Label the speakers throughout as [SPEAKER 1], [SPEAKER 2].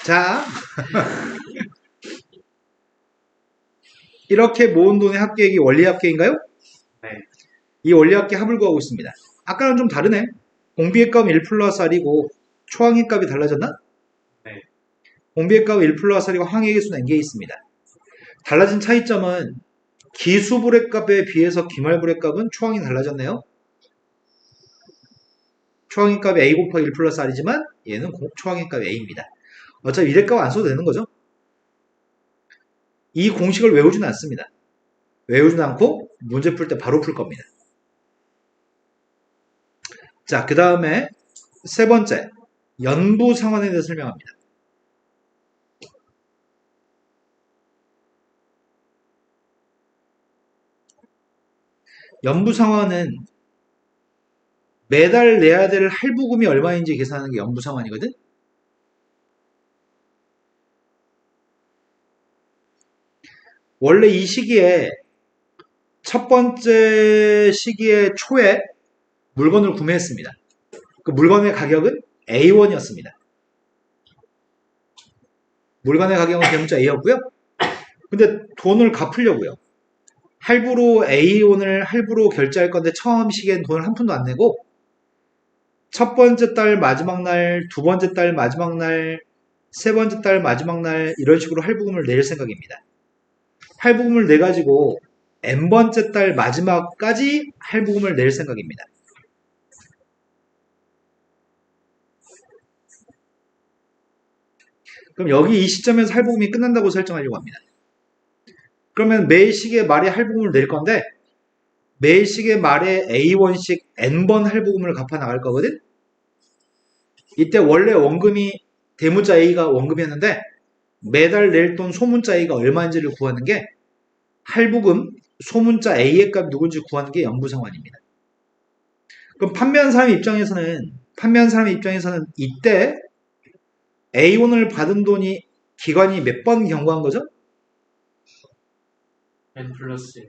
[SPEAKER 1] 자, 이렇게 모은 돈의 합계액이 원리합계인가요?
[SPEAKER 2] 네.
[SPEAKER 1] 이 원리합계 합을 구하고 있습니다. 아까랑 좀 다르네. 공비의 값은 1 플러스 R이고 초항의 값이 달라졌나?
[SPEAKER 2] 네.
[SPEAKER 1] 공비의 값은 1 플러스 R이고 항의 개수는 N개에 있습니다. 달라진 차이점은 기수불의 값에 비해서 기말불의 값은 초항이 달라졌네요. 초항의 값이 A 곱하기 1 플러스 R이지만 얘는 초항의 값이 A입니다. 어차피 이래 값 안 써도 되는 거죠. 이 공식을 외우지는 않습니다. 외우지는 않고 문제 풀 때 바로 풀 겁니다. 자, 그 다음에 세 번째, 연부 상환에 대해서 설명합니다. 연부 상환은 매달 내야 될 할부금이 얼마인지 계산하는 게 연부 상환이거든? 원래 이 시기에 첫 번째 시기의 초에 물건을 구매했습니다. 그 물건의 가격은 A1이었습니다. 물건의 가격은 대문자 A였고요. 근데 돈을 갚으려고요. 할부로 A1을 할부로 결제할 건데 처음 시기엔 돈을 한 푼도 안 내고 첫 번째 달 마지막 날, 두 번째 달 마지막 날, 세 번째 달 마지막 날 이런 식으로 할부금을 낼 생각입니다. 할부금을 내가지고 n번째 달 마지막까지 할부금을 낼 생각입니다. 그럼 여기 이 시점에서 할부금이 끝난다고 설정하려고 합니다. 그러면 매 시기의 말에 할부금을 낼 건데 매 시기의 말에 A1씩 n번 할부금을 갚아 나갈 거거든? 이때 원래 원금이 대문자 A가 원금이었는데 매달 낼 돈 소문자 A가 얼마인지를 구하는 게 할부금 소문자 A의 값 누군지 구하는 게 연부상환입니다. 그럼 판매한 사람 입장에서는 이때 A1을 받은 돈이 기간이 몇 번 경과한 거죠?
[SPEAKER 2] N 플러스 1.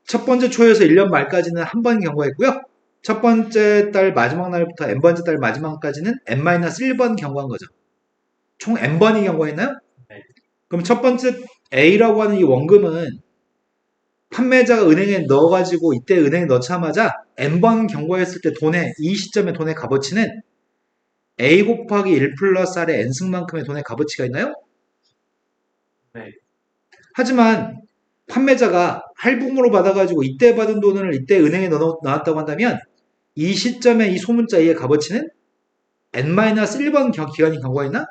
[SPEAKER 1] 첫 번째 초에서 1년 말까지는 한 번 경과했고요. 첫 번째 달 마지막 날부터 n번째 달 마지막까지는 n-1번 경과한 거죠. 총 n번이 경과했나요?
[SPEAKER 2] 네.
[SPEAKER 1] 그럼 첫 번째 A라고 하는 이 원금은 판매자가 은행에 넣어가지고 이때 은행에 넣자마자 n번 경과했을 때 이 시점의 돈의 값어치는 A 곱하기 1 플러스 R의 n승만큼의 돈의 값어치가 있나요?
[SPEAKER 2] 네.
[SPEAKER 1] 하지만 판매자가 할부금으로 받아가지고 이때 받은 돈을 이때 은행에 넣었다고 한다면 이 시점에 이 소문자 A의 값어치는 n-1번 기간이 경과했나?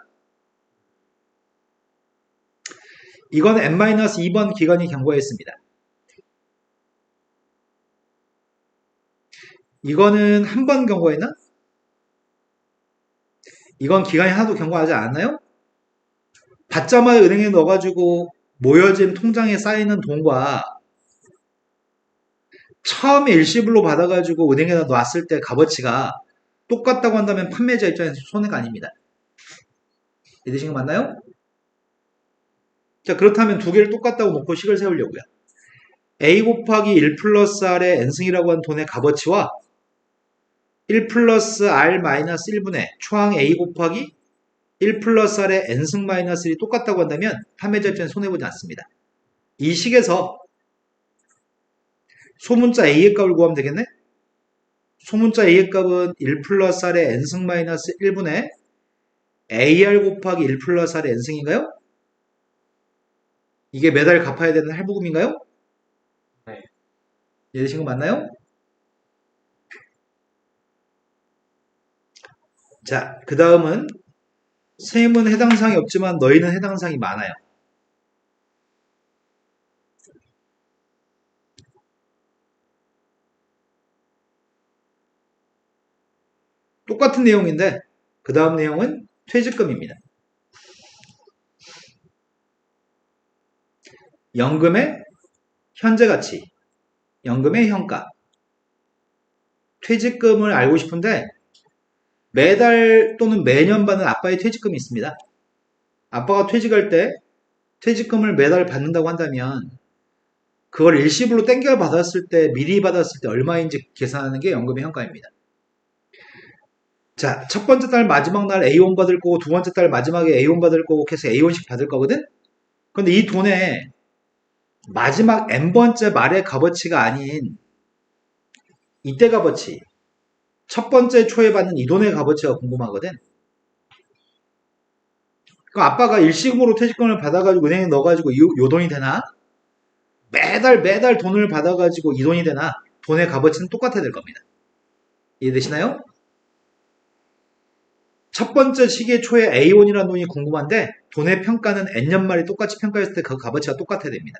[SPEAKER 1] 이건 n-2번 기간이 경과했습니다. 이거는 한 번 경과했나? 이건 기간이 하나도 경과하지 않았나요? 받자마자 은행에 넣어가지고 모여진 통장에 쌓이는 돈과 처음에 일시불로 받아가지고 은행에다 놨을 때 값어치가 똑같다고 한다면 판매자 입장에서 손해가 아닙니다. 이해되신 거 맞나요? 자, 그렇다면 두 개를 똑같다고 놓고 식을 세우려고요. A 곱하기 1 플러스 R의 n승이라고 한 돈의 값어치와 1 플러스 R 마이너스 1분의 초항 A 곱하기 1 플러스 R의 n승 마이너스 1이 똑같다고 한다면 판매자 입장에서 손해보지 않습니다. 이 식에서 소문자 A의 값을 구하면 되겠네? 소문자 A의 값은 1 플러스 R의 n승 마이너스 1분의 AR 곱하기 1 플러스 R의 n승인가요? 이게 매달 갚아야 되는 할부금인가요?
[SPEAKER 2] 네.
[SPEAKER 1] 이해되신 거 맞나요? 자, 그 다음은 셈은 해당 사항이 없지만 너희는 해당 사항이 많아요. 똑같은 내용인데 그 다음 내용은 퇴직금입니다. 연금의 현재 가치, 연금의 현가, 퇴직금을 알고 싶은데 매달 또는 매년 받는 아빠의 퇴직금이 있습니다. 아빠가 퇴직할 때 퇴직금을 매달 받는다고 한다면 그걸 일시불로 땡겨 받았을 때 미리 받았을 때 얼마인지 계산하는 게 연금의 현가입니다. 자, 첫 번째 달 마지막 날 A1 받을 거고 두 번째 달 마지막에 A1 받을 거고 계속 A1씩 받을 거거든? 근데 이 돈의 마지막 N번째 말의 값어치가 아닌 이때 값어치, 첫 번째 초에 받는 이 돈의 값어치가 궁금하거든? 그 아빠가 일시금으로 퇴직금을 받아가지고 은행에 넣어가지고 요 돈이 되나? 매달 돈을 받아가지고 이 돈이 되나? 돈의 값어치는 똑같아야 될 겁니다. 이해되시나요? 첫 번째 시기의 초에 A1이라는 돈이 궁금한데 돈의 평가는 N년 말이 똑같이 평가했을 때 그 값어치가 똑같아야 됩니다.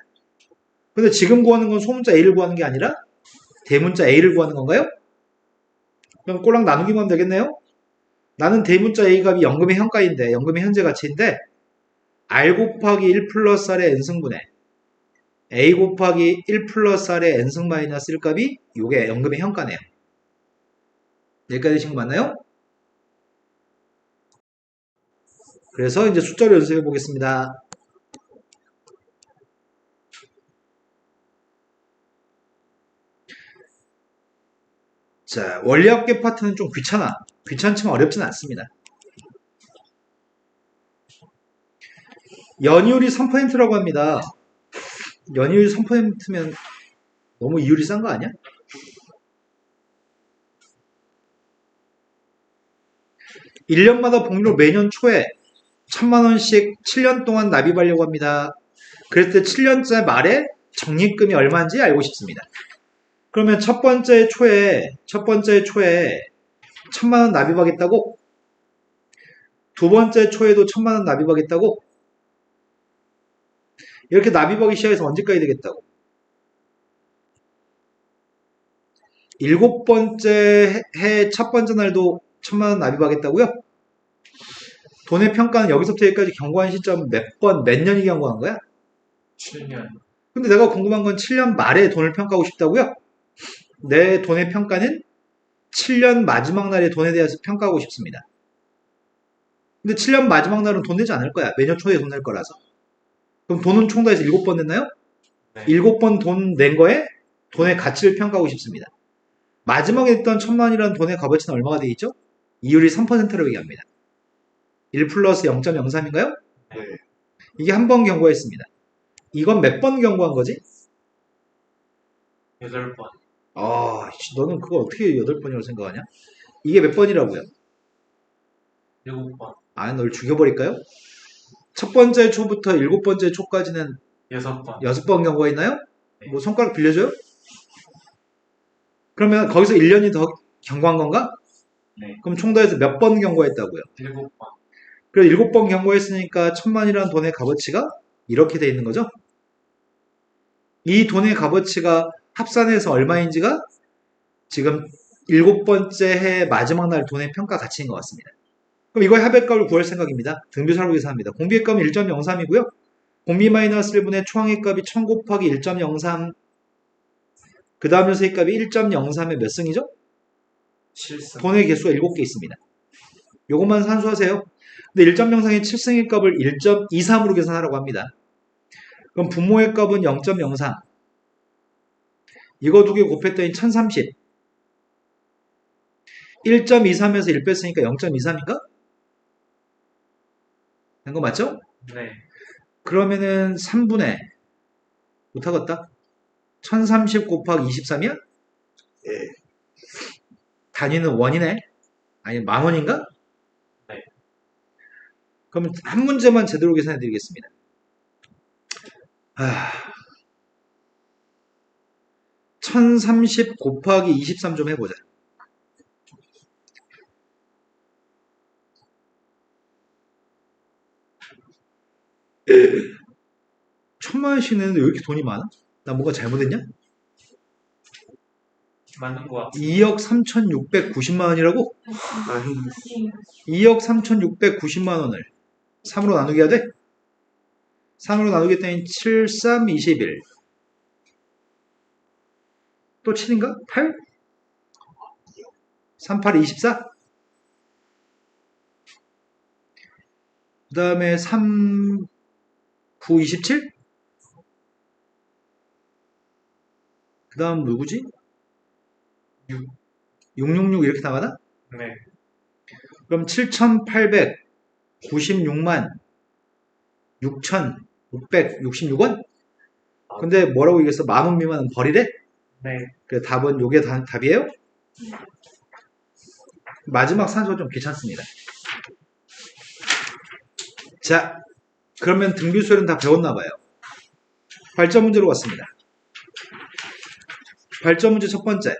[SPEAKER 1] 근데 지금 구하는 건 소문자 A를 구하는 게 아니라 대문자 A를 구하는 건가요? 그럼 꼴랑 나누기만 하면 되겠네요? 나는 대문자 A 값이 연금의 현가인데 연금의 현재 가치인데 R 곱하기 1 플러스 R의 N승분의 A 곱하기 1 플러스 R의 N승 마이너스 1 값이 이게 연금의 현가네요. 여기까지 되신 거 맞나요? 그래서 이제 숫자로 연습해 보겠습니다. 자, 원리합계 파트는 좀 귀찮아. 귀찮지만 어렵진 않습니다. 연이율이 3%라고 합니다. 연이율이 3%면 너무 이율이 싼 거 아니야? 1년마다 복리로 매년 초에 1000만원씩 7년 동안 납입하려고 합니다. 그랬을 때 7년째 말에 적립금이 얼마인지 알고 싶습니다. 그러면 첫 번째 초에 1000만원 납입하겠다고? 두 번째 초에도 1000만원 납입하겠다고? 이렇게 납입하기 시작해서 언제까지 되겠다고? 일곱 번째 해 첫 번째 날도 1000만원 납입하겠다고요? 돈의 평가는 여기서부터 여기까지 경고한 시점 몇 년이 경고한 거야?
[SPEAKER 2] 7년.
[SPEAKER 1] 근데 내가 궁금한 건 7년 말에 돈을 평가하고 싶다고요? 내 돈의 평가는 7년 마지막 날의 돈에 대해서 평가하고 싶습니다. 근데 7년 마지막 날은 돈 내지 않을 거야. 매년 초에 돈 낼 거라서. 그럼 돈은 총 다 해서 7번 냈나요?
[SPEAKER 2] 네.
[SPEAKER 1] 7번 돈 낸 거에 돈의 가치를 평가하고 싶습니다. 마지막에 했던 1000만이라는 돈의 값어치는 얼마가 되어 있죠? 이율이 3%라고 얘기합니다. 1 플러스 0.03인가요?
[SPEAKER 2] 네.
[SPEAKER 1] 이게 한 번 경고했습니다. 이건 몇 번 경고한 거지?
[SPEAKER 2] 8번.
[SPEAKER 1] 너는 그거 어떻게 8번이라고 생각하냐? 이게 몇 번이라고요?
[SPEAKER 2] 7번.
[SPEAKER 1] 널 죽여버릴까요? 첫 번째 초부터 일곱 번째 초까지는
[SPEAKER 2] 6번.
[SPEAKER 1] 6번 경고했나요?
[SPEAKER 2] 네.
[SPEAKER 1] 뭐 손가락 빌려줘요? 그러면 거기서 1년이 더 경고한 건가?
[SPEAKER 2] 네.
[SPEAKER 1] 그럼 총 더해서 몇 번 경고했다고요?
[SPEAKER 2] 7번.
[SPEAKER 1] 그래서 7번 경고했으니까 1000만이라는 돈의 값어치가 이렇게 돼 있는 거죠. 이 돈의 값어치가 합산해서 얼마인지가 지금 7번째 해 마지막 날 돈의 평가 가치인 것 같습니다. 그럼 이거의 합액값을 구할 생각입니다. 등비사로 계산합니다. 공비액값은 1.03이고요. 공비 마이너스 1분의 초항의 값이 1000 곱하기 1.03 그 다음 녀석의 값이 1.03의 몇 승이죠?
[SPEAKER 2] 7승.
[SPEAKER 1] 돈의 개수가 7개 있습니다. 요것만 산수하세요. 근데 1.03의 7승의 값을 1.23으로 계산하라고 합니다. 그럼 분모의 값은 0.03 이거 두 개 곱했더니 1030 1.23에서 1 뺐으니까 0.23인가? 된 거 맞죠?
[SPEAKER 2] 네.
[SPEAKER 1] 그러면은 3분의 못하겠다. 1030 곱하기 23이야?
[SPEAKER 2] 예.
[SPEAKER 1] 단위는 원이네? 아니 만원인가?
[SPEAKER 2] 네.
[SPEAKER 1] 그러면 한 문제만 제대로 계산해 드리겠습니다. 1030 곱하기 23 좀 해보자. 천만 원씩 내는데 왜 이렇게 돈이 많아? 나 뭔가 잘못했냐?
[SPEAKER 2] 맞는 것 같아요.
[SPEAKER 1] 2억 3,690만 원이라고?
[SPEAKER 2] 아니,
[SPEAKER 1] 2억 3,690만 원을 3으로 나누기 해야 돼? 3으로 나누기 했더니 7, 3, 21. 또 7인가? 8? 3, 8, 24? 그 다음에 3, 9, 27? 그 다음 누구지?
[SPEAKER 2] 6.
[SPEAKER 1] 666 이렇게 나가나?
[SPEAKER 2] 네.
[SPEAKER 1] 그럼 7,896만 6,666원? 근데 뭐라고 얘기했어? 10,000원 미만은 버리래?
[SPEAKER 2] 네.
[SPEAKER 1] 그 답은 요게 답이에요? 마지막 산수가 좀 귀찮습니다. 자, 그러면 등비수열은 다 배웠나봐요. 발전 문제로 왔습니다. 발전 문제 첫 번째.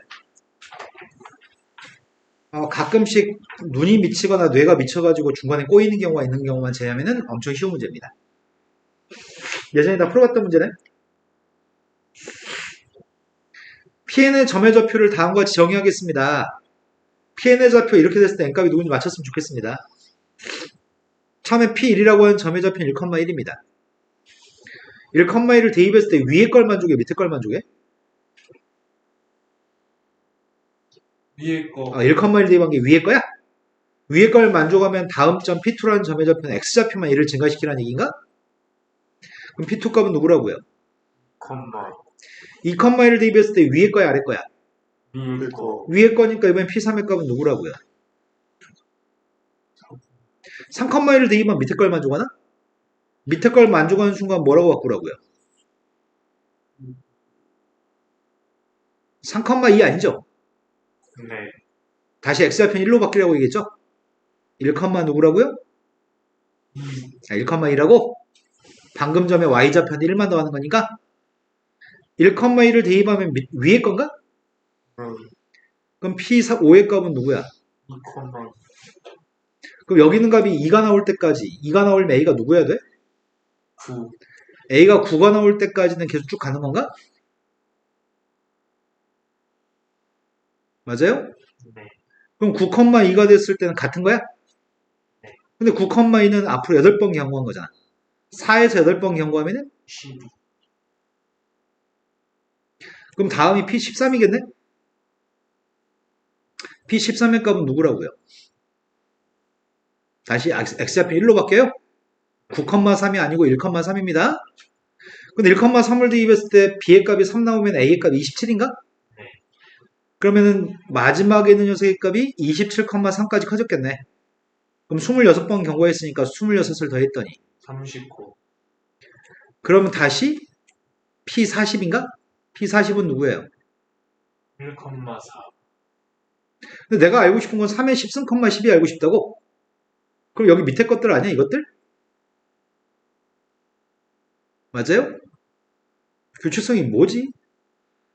[SPEAKER 1] 가끔씩 눈이 미치거나 뇌가 미쳐가지고 중간에 꼬이는 경우가 있는 경우만 제외하면 엄청 쉬운 문제입니다. 예전에 다 풀어봤던 문제네. Pn의 점의 좌표를 다음과 같이 정의하겠습니다. Pn의 좌표 이렇게 됐을 때 n값이 누군지 맞췄으면 좋겠습니다. 처음에 P1이라고 하는 점의 좌표는 1,1입니다. 1,1을 대입했을 때 위에 걸 만족해, 밑에 걸 만족해?
[SPEAKER 2] 위에 거.
[SPEAKER 1] 1,1 대입한 게 위에 거야? 위에 걸 만족하면 다음 점 P2라는 점의 좌표는 X좌표만 1을 증가시키라는 얘기인가? 그럼 P2 값은 누구라고요?
[SPEAKER 2] 컴마.
[SPEAKER 1] 2,1을 대입했을 때 위에 거야, 아래 거야?
[SPEAKER 2] 위에 거.
[SPEAKER 1] 위에 거니까 이번엔 P3의 값은 누구라고요? 3,1을 대입하면 밑에 걸 만족하나? 밑에 걸 만족하는 순간 뭐라고 바꾸라고요? 3,2 아니죠?
[SPEAKER 2] 네.
[SPEAKER 1] 다시 X좌표는 1로 바뀌라고 얘기했죠? 1, 누구라고요? 1,2라고? 방금 전에 Y좌표는 1만 더하는 거니까 1,1을 대입하면 위에 건가? 그럼 P5의 값은 누구야?
[SPEAKER 2] 2컴마.
[SPEAKER 1] 그럼 여기 있는 값이 2가 나올 때까지 2가 나오려면 A가 누구야 돼?
[SPEAKER 2] 9.
[SPEAKER 1] A가 9가 나올 때까지는 계속 쭉 가는 건가? 맞아요?
[SPEAKER 2] 네.
[SPEAKER 1] 그럼 9,2가 됐을 때는 같은 거야?
[SPEAKER 2] 네.
[SPEAKER 1] 근데 9,2는 앞으로 8번 경고한 거잖아. 4에서 8번 경고하면은
[SPEAKER 2] 12.
[SPEAKER 1] 그럼 다음이 P13이겠네? P13의 값은 누구라고요? 다시 X좌표 1로 바뀌어요? 9,3이 아니고 1,3입니다. 근데 1,3을 대입했을 때 B의 값이 3 나오면 A의 값이 27인가?
[SPEAKER 2] 네.
[SPEAKER 1] 그러면은 마지막에 있는 녀석의 값이 27,3까지 커졌겠네. 그럼 26번 경고했으니까 26을 더했더니
[SPEAKER 2] 39.
[SPEAKER 1] 그러면 다시 P40인가? P40은 누구예요?
[SPEAKER 2] 1,4.
[SPEAKER 1] 근데 내가 알고 싶은 건 3의 10승, 10이 알고 싶다고? 그럼 여기 밑에 것들 아니야, 이것들? 맞아요? 규칙성이 뭐지?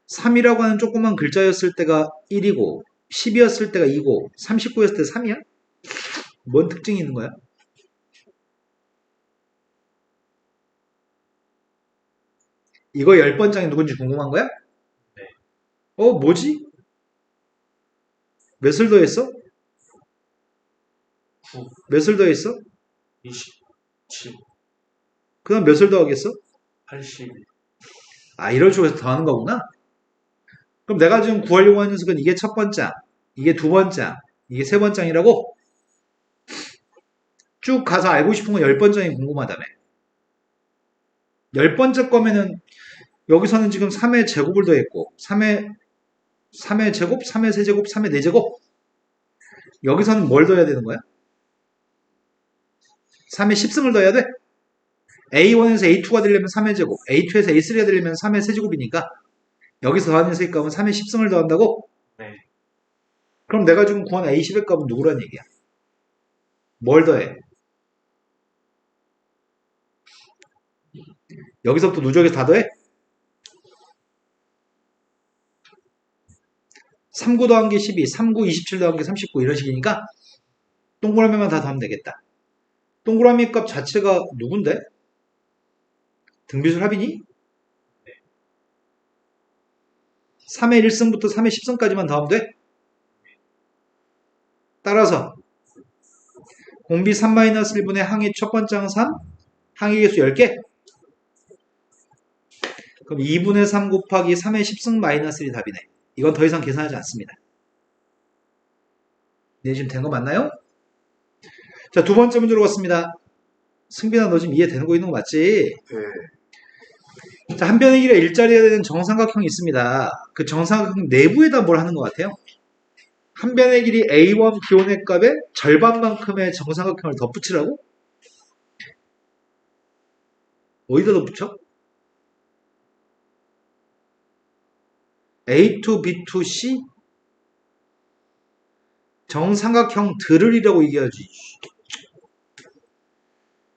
[SPEAKER 1] 3이라고 하는 조그만 글자였을 때가 1이고 10이었을 때가 2고 39였을 때 3이야? 뭔 특징이 있는 거야? 이거 10번장이 누군지 궁금한 거야?
[SPEAKER 2] 네.
[SPEAKER 1] 뭐지? 몇을 더했어?
[SPEAKER 2] 9.
[SPEAKER 1] 몇을 더했어?
[SPEAKER 2] 27.
[SPEAKER 1] 그 다음 몇을 더하겠어?
[SPEAKER 2] 80.
[SPEAKER 1] 이런 식으로 해서 더하는 거구나? 그럼 내가 지금 구하려고 하는 녀석은 이게 첫 번장, 이게 두 번장, 이게 세 번장이라고? 쭉 가서 알고 싶은 건 10번장이 궁금하다며. 10번째 거면은 여기서는 지금 3의 제곱을 더했고 3의 제곱, 3의 세제곱, 3의 4제곱 여기서는 뭘 더해야 되는 거야? 3의 10승을 더해야 돼? A1에서 A2가 되려면 3의 제곱, A2에서 A3가 되려면 3의 세제곱이니까 여기서 더하는 녀석의 값은 3의 10승을 더한다고?
[SPEAKER 2] 네.
[SPEAKER 1] 그럼 내가 지금 구한 A10의 값은 누구란 얘기야? 뭘 더해? 여기서부터 누적해서 다 더해? 39 더한 게 12, 39, 27 더한 게 39 이런 식이니까 동그라미만 다 더하면 되겠다. 동그라미 값 자체가 누군데? 등비술 합이니? 3의 1승부터 3의 10승까지만 더하면 돼? 따라서 공비 3-1분의 항의 첫 번째항 3, 항의 개수 10개? 그럼 2분의 3 곱하기 3의 10승 마이너스 1이 답이네. 이건 더 이상 계산하지 않습니다. 네, 지금 된 거 맞나요? 자, 두 번째 문제로 갔습니다. 승빈아, 너 지금 이해되는 거 있는 거 맞지?
[SPEAKER 2] 네.
[SPEAKER 1] 자, 한 변의 길이가 일자리가 되는 정삼각형이 있습니다. 그 정삼각형 내부에다 뭘 하는 것 같아요? 한 변의 길이 A1 기온의 값에 절반만큼의 정삼각형을 덧붙이라고? 어디다 덧붙여? A2, B2, C? 정삼각형들을이라고 얘기하지.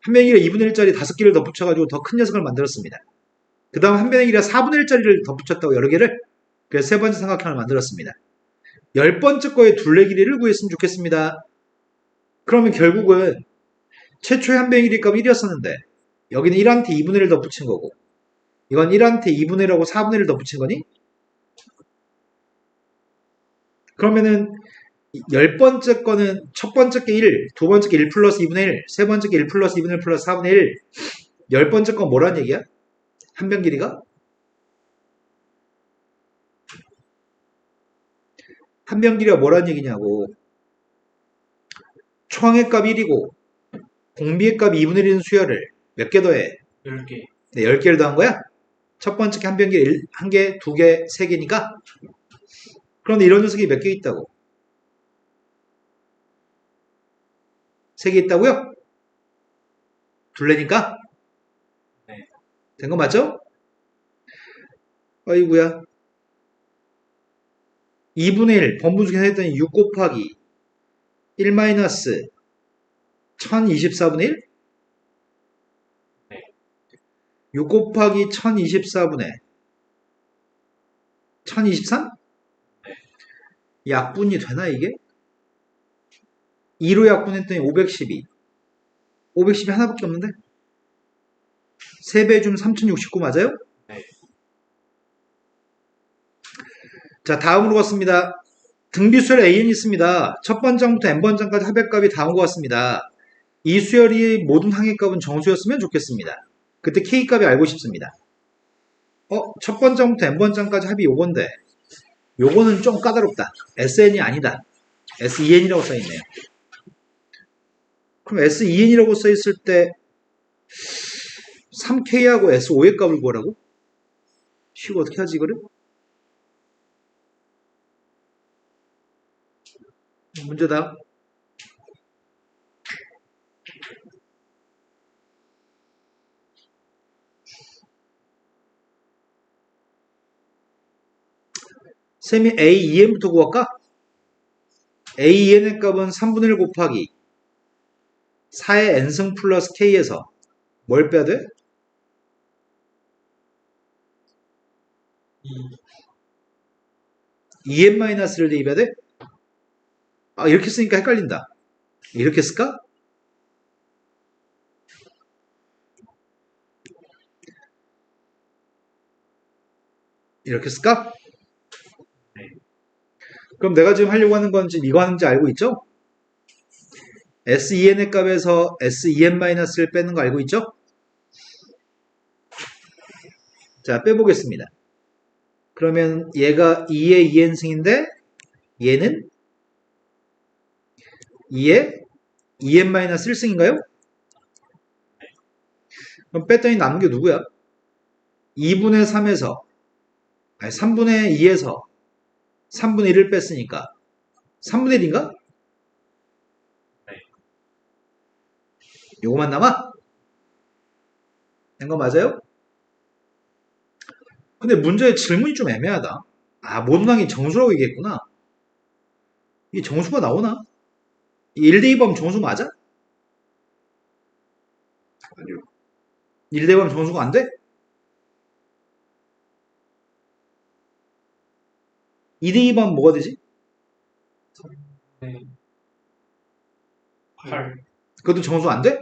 [SPEAKER 1] 한 변의 길이가 2분의 1짜리 5개를 덧붙여가지고 더 큰 녀석을 만들었습니다. 그 다음 한 변의 길이가 4분의 1짜리를 덧붙였다고 여러 개를. 그래서 세 번째 삼각형을 만들었습니다. 10번째 거의 둘레 길이를 구했으면 좋겠습니다. 그러면 결국은 최초의 한 변의 길이 값 1이었었는데 여기는 1한테 2분의 1 덧붙인 거고 이건 1한테 2분의 1하고 4분의 1 덧붙인 거니? 그러면은 10번째 거는 첫 번째 게 1, 두 번째 게 1 플러스 2분의 1, 세 번째 게 1 플러스 2분의 1 플러스 4분의 1, 10번째 건 뭐란 얘기야? 한 변 길이가? 한 변 길이가 뭐란 얘기냐고. 초항의 값 1이고 공비의 값 2분의 1인 수열을 몇 개 더해?
[SPEAKER 2] 10개.
[SPEAKER 1] 네, 10개를 더한 거야? 첫 번째 게 한 변 길이 1개, 2개, 3개니까? 그런데 이런 녀석이 몇 개 있다고? 3개 있다고요? 둘레니까?
[SPEAKER 2] 네.
[SPEAKER 1] 된 거 맞죠? 어이구야. 2분의 1, 번분수 계산했더니 6 곱하기 1 마이너스 1024분의 1?
[SPEAKER 2] 네.
[SPEAKER 1] 6 곱하기 1024분의 1023? 약분이 되나 이게? 2로 약분했더니 512. 512 하나밖에 없는데? 3배 중 3069 맞아요?
[SPEAKER 2] 네.
[SPEAKER 1] 자, 다음으로 갔습니다. 등비수열 AN이 있습니다. 첫 번장부터 n번장까지 합의값이 다 온 것 같습니다. 이 수열이 모든 항의값은 정수였으면 좋겠습니다. 그때 K값이 알고 싶습니다. 첫 번장부터 n번장까지 합이 요건데 요거는 좀 까다롭다. SN이 아니다. SEN이라고 써있네요. 그럼 SEN이라고 써있을 때 3K하고 S5의 값을 구하라고? 이거 어떻게 하지 이거를? 문제다. 셈이 A2N부터 구할까? A2N의 값은 3분의 1 곱하기 4의 N승 플러스 K에서 뭘 빼야 돼?
[SPEAKER 2] 2.
[SPEAKER 1] 2N-를 대입해야 돼? 아, 이렇게 쓰니까 헷갈린다. 이렇게 쓸까? 이렇게 쓸까?
[SPEAKER 2] 네.
[SPEAKER 1] 그럼 내가 지금 하려고 하는 건 지금 이거 하는지 알고 있죠? SEN의 값에서 SEN-를 빼는 거 알고 있죠? 자, 빼보겠습니다. 그러면 얘가 2의 2n승인데 얘는 2의 2n-1승인가요? 그럼 뺐더니 남은 게 누구야? 2분의 3에서 아니 3분의 2에서 3분의 1을 뺐으니까 3분의 1인가?
[SPEAKER 2] 네.
[SPEAKER 1] 요거만 남아? 된 거 맞아요? 근데 문제의 질문이 좀 애매하다. 아, 모든 항이 정수라고 얘기했구나. 이게 정수가 나오나? 1대 2범 정수 맞아? 아니요. 1대 2범 정수가 안 돼? 2대 2범 뭐가 되지?
[SPEAKER 2] 3분의 8.
[SPEAKER 1] 그것도 정수 안 돼?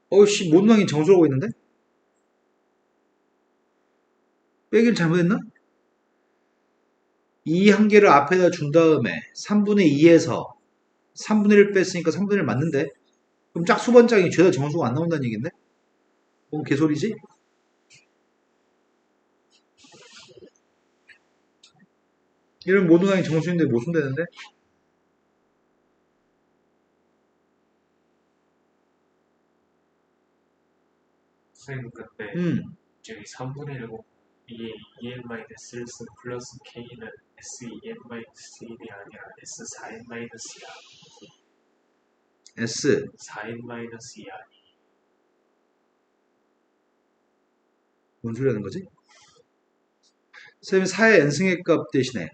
[SPEAKER 1] 어이씨, 모든 항이 정수라고 있는데? 빼기를 잘못했나? 2 한 개를 앞에다 준 다음에 3분의 2에서 3분의 1 뺐으니까 3분의 1 맞는데? 그럼 짝수번짝이 죄다 정수가 안 나온다는 얘긴데? 뭔 개소리지? 이런 모든 항이 정수인데 못 쓴다는데?
[SPEAKER 2] 선생님 그때
[SPEAKER 1] 음,
[SPEAKER 2] 저기 3분의 1고 이게 EN-1승 플러스 K는 SEN-1이 아니라 S4N-2야.
[SPEAKER 1] S
[SPEAKER 2] 4N-2야.
[SPEAKER 1] 뭔 소리 하는 거지? 쌤이 4의 n승의 값 대신에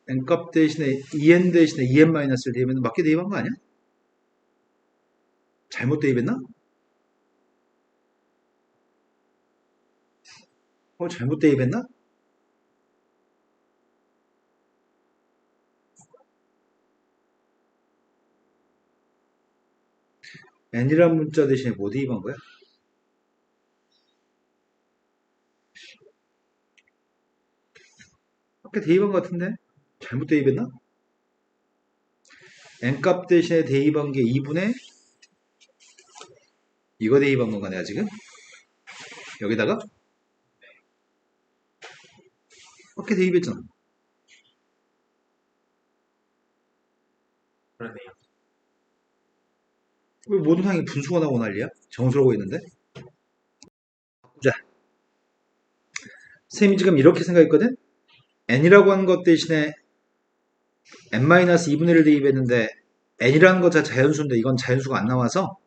[SPEAKER 1] n값 대신에 2n 대신에 2n-를 대입하면 맞게 대입한 거 아니야? 잘못 대입했나? 잘못 대입했나? n이란 문자 대신에 뭐 대입한 거야? 맞게 대입한 거 같은데? 잘못 대입했나? n값 대신에 대입한 게 2분의 이거 대입한 건가 내가 지금? 여기다가? 맞게 대입했잖아.
[SPEAKER 2] 그러네요.
[SPEAKER 1] 왜 모든 항이 분수가 나오고 난리야? 정수라고 있는데? 자, 쌤이 지금 이렇게 생각했거든? n이라고 하는 것 대신에 n-2분의 1을 대입했는데 n이라는 것 자체 자연수인데 이건 자연수가 안 나와서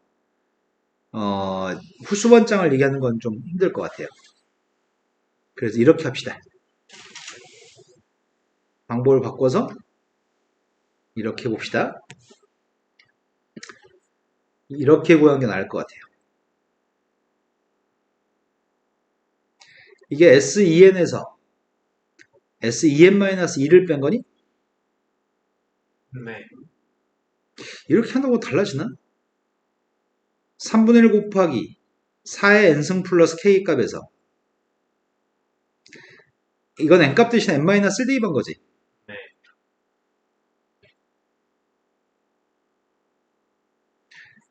[SPEAKER 1] 후수번장을 얘기하는 건 좀 힘들 것 같아요. 그래서 이렇게 합시다. 방법을 바꿔서 이렇게 봅시다. 이렇게 구하는 게 나을 것 같아요. 이게 SEN에서 SEN-2를 뺀 거니?
[SPEAKER 2] 네.
[SPEAKER 1] 이렇게 한다고 달라지나? 3분의 1 곱하기 4의 n승 플러스 k 값에서 이건 n값 대신 n-를 대입한 거지.
[SPEAKER 2] 네.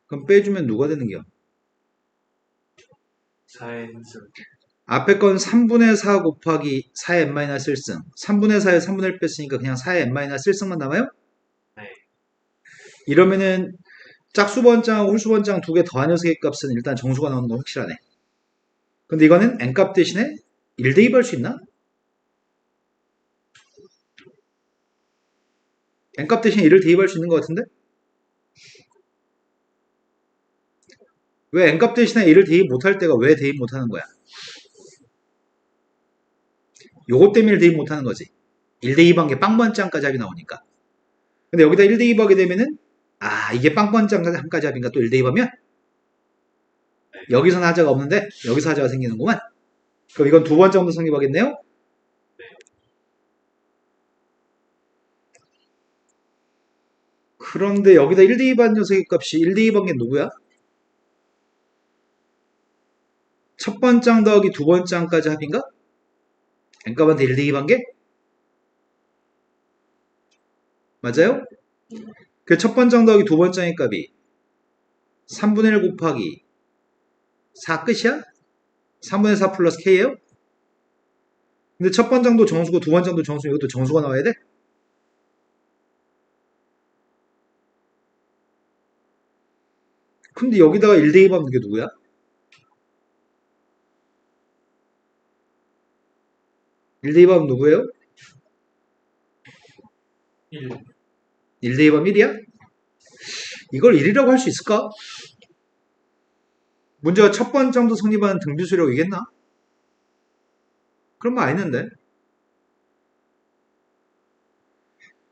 [SPEAKER 1] 그럼 빼주면 누가 되는 겨?
[SPEAKER 2] 4N승.
[SPEAKER 1] 앞에 건 3분의 4 곱하기 4의 n-1승 3분의 4에 3분의 1 뺐으니까 그냥 4의 n-1승만 남아요?
[SPEAKER 2] 네.
[SPEAKER 1] 이러면은 짝수번장하고 홀수번장 두 개 더한 녀석의 값은 일단 정수가 나오는 건 확실하네. 근데 이거는 n값 대신에 1 대입할 수 있나? n값 대신에 1을 대입할 수 있는 것 같은데? 왜 n값 대신에 1을 대입 못할 때가 왜 대입 못하는 거야? 요것 때문에 1 대입 못하는 거지. 1 대입한 게 빵번장까지 합이 나오니까. 근데 여기다 1 대입하게 되면은 이게 빵번장까지 합인가 또 1 대입하면 여기서는 하자가 없는데 여기서 하자가 생기는구만. 그럼 이건 두 번째 정도 성립하겠네요? 그런데 여기다 1 대입한 녀석의 값이 1 대입한 게 누구야? 첫 번장 더하기 두 번장까지 합인가? n값한테 1 대입한 게? 맞아요? 그 첫 번장 더하기 두 번장의 값이 3분의 1 곱하기 4 끝이야? 3분의 4 플러스 k예요? 근데 첫 번장도 정수고 두 번장도 정수, 이것도 정수가 나와야 돼? 근데 여기다가 1 대입하면 이게 누구야? 1 대입하면 누구예요?
[SPEAKER 2] 1.
[SPEAKER 1] 1 대입하면 1이야? 이걸 1이라고 할 수 있을까? 문제가 첫 번장도 성립하는 등비수열이겠나? 그런 거 아니는데.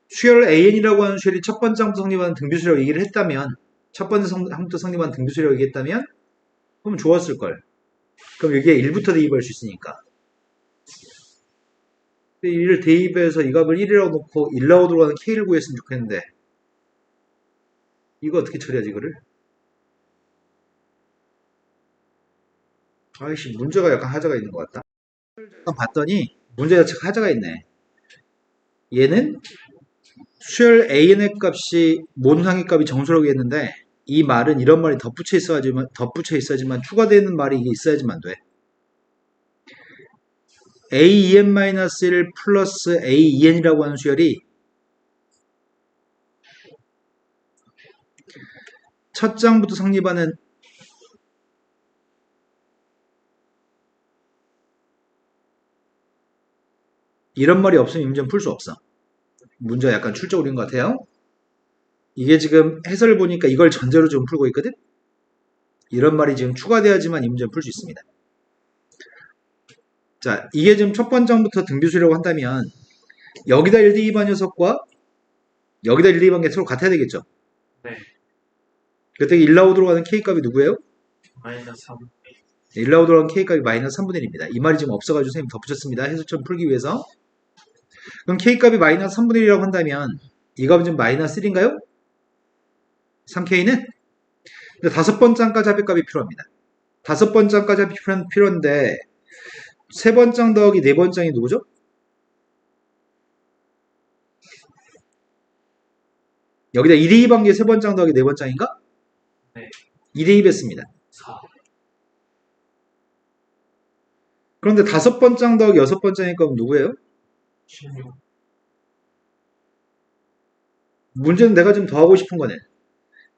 [SPEAKER 1] 수열 AN이라고 하는 수열이 첫 번째부터 성립하는 등비수라고 얘기를 했다면, 첫 번째부터 성립하는 등비수라고 얘기했다면, 그럼 좋았을걸. 그럼 여기에 1부터 대입할 수 있으니까. 1을 대입해서 이 값을 1이라고 놓고 1 나오고 들어가는 K를 구했으면 좋겠는데, 이거 어떻게 처리하지, 이거를? 아이씨, 문제가 약간 하자가 있는 것 같다. 잠깐 봤더니, 문제 자체가 하자가 있네. 얘는 수열 AN의 값이 모든항의 값이 정수라고 했는데 이 말은 이런 말이 덧붙여 있어야지만 추가되는 말이 이게 있어야지만 돼. AEN-1 플러스 AEN이라고 하는 수열이 첫 장부터 성립하는 이런 말이 없으면 이 문제는 풀 수 없어. 문제가 약간 출제오린 것 같아요. 이게 지금 해설을 보니까 이걸 전제로 지금 풀고 있거든? 이런 말이 지금 추가돼야지만 이 문제는 풀 수 있습니다. 자, 이게 지금 첫 번째부터 등비수라고 한다면 여기다 1, 2, 2번 녀석과 여기다 1, 2, 2번 게 서로 같아야 되겠죠?
[SPEAKER 2] 네.
[SPEAKER 1] 그때 1라우드로 가는 K값이 누구예요?
[SPEAKER 2] 마이너스 3.
[SPEAKER 1] 1라우드로 가는 K값이 마이너스 3분의 1입니다. 이 말이 지금 없어가지고 선생님이 덧붙였습니다. 해설처럼 풀기 위해서. 그럼 K값이 마이너스 3분의 1이라고 한다면 이 값은 지금 마이너스 1인가요? 3K는? 근데 다섯 번째 항까지 합의값이 필요합니다. 다섯 번째 항까지 합이 필요한데 세 번째 항 더하기 네 번째 항이 누구죠? 여기다 2대2 관계 세 번째 항 더하기 네 번째 항인가?
[SPEAKER 2] 네.
[SPEAKER 1] 2대2 했습니다.
[SPEAKER 2] 4.
[SPEAKER 1] 그런데 다섯 번째 항 더하기 여섯 번째 항의 값은 누구예요?
[SPEAKER 2] 16.
[SPEAKER 1] 문제는 내가 지금 더하고 싶은 거는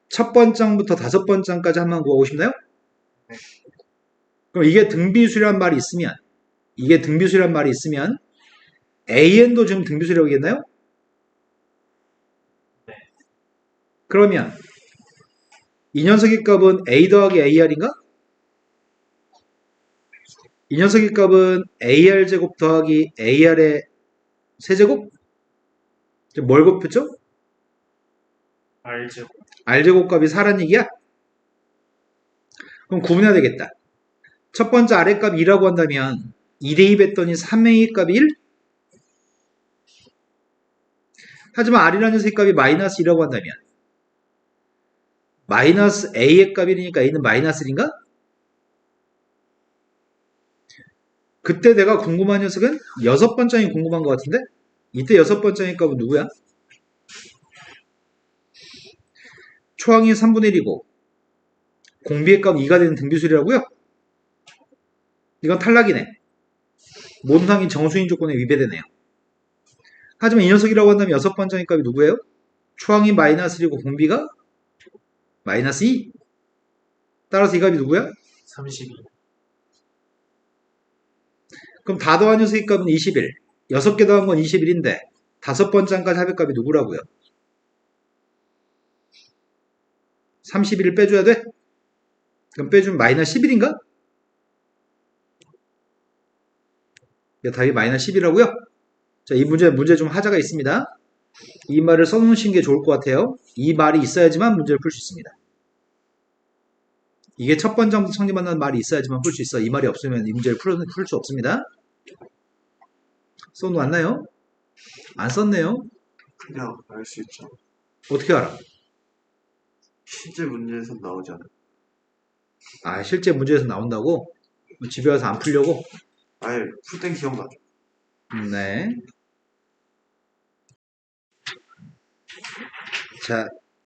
[SPEAKER 1] 첫 번째 항부터 다섯 번째 항까지 한번 구하고 싶나요?
[SPEAKER 2] 네.
[SPEAKER 1] 그럼 이게 등비수란 말이 있으면 AN도 지금 등비수라고 하겠나요?
[SPEAKER 2] 네.
[SPEAKER 1] 그러면 이 녀석의 값은 A 더하기 AR인가? 이 녀석의 값은 AR 제곱 더하기 AR의 세제곱? 지금 뭘 곱했죠?
[SPEAKER 2] R제곱.
[SPEAKER 1] R제곱 값이 4란 얘기야? 그럼 구분해야 되겠다. 첫 번째 아래 값 2라고 한다면 2대2 했더니 3A 값이 1? 하지만 R이라는 녀석의 값이 마이너스 2라고 한다면 마이너스 A의 값이 1이니까 A는 마이너스 1인가? 그때 내가 궁금한 녀석은 여섯 번째이 궁금한 것 같은데? 이때 여섯 번째의 값은 누구야? 초항이 3분의 1이고 공비의 값 2가 되는 등비수리라고요? 이건 탈락이네. 모든 항이 정수인 조건에 위배되네요. 하지만 이 녀석이라고 한다면 여섯 번째의 값이 누구예요? 초항이 마이너스 1이고 공비가 마이너스 2. 따라서 이 값이 누구야?
[SPEAKER 2] 32.
[SPEAKER 1] 그럼 다 더한 녀석의 값은 21. 6개 더한 건 21인데 다섯 번째 항까지 합의값이 누구라고요? 31을 빼줘야 돼? 그럼 빼주면 마이너스 11인가? 답이 마이너스 10이라고요? 자, 이 문제 좀 하자가 있습니다. 이 말을 써놓으신 게 좋을 것 같아요. 이 말이 있어야지만 문제를 풀 수 있습니다. 이게 첫 번째부터 성립한다는 말이 있어야지만 풀 수 있어. 이 말이 없으면 이 문제를 풀 수 없습니다. 써놓았나요? 안 썼네요.
[SPEAKER 3] 그냥 알 수 있죠.
[SPEAKER 1] 어떻게 알아?
[SPEAKER 3] 실제 문제에서 나오잖아요.
[SPEAKER 1] 아, 실제 문제에서 나온다고? 집에 가서 안 풀려고?
[SPEAKER 3] 아예 풀 땐 기억나죠.
[SPEAKER 1] 네. 자,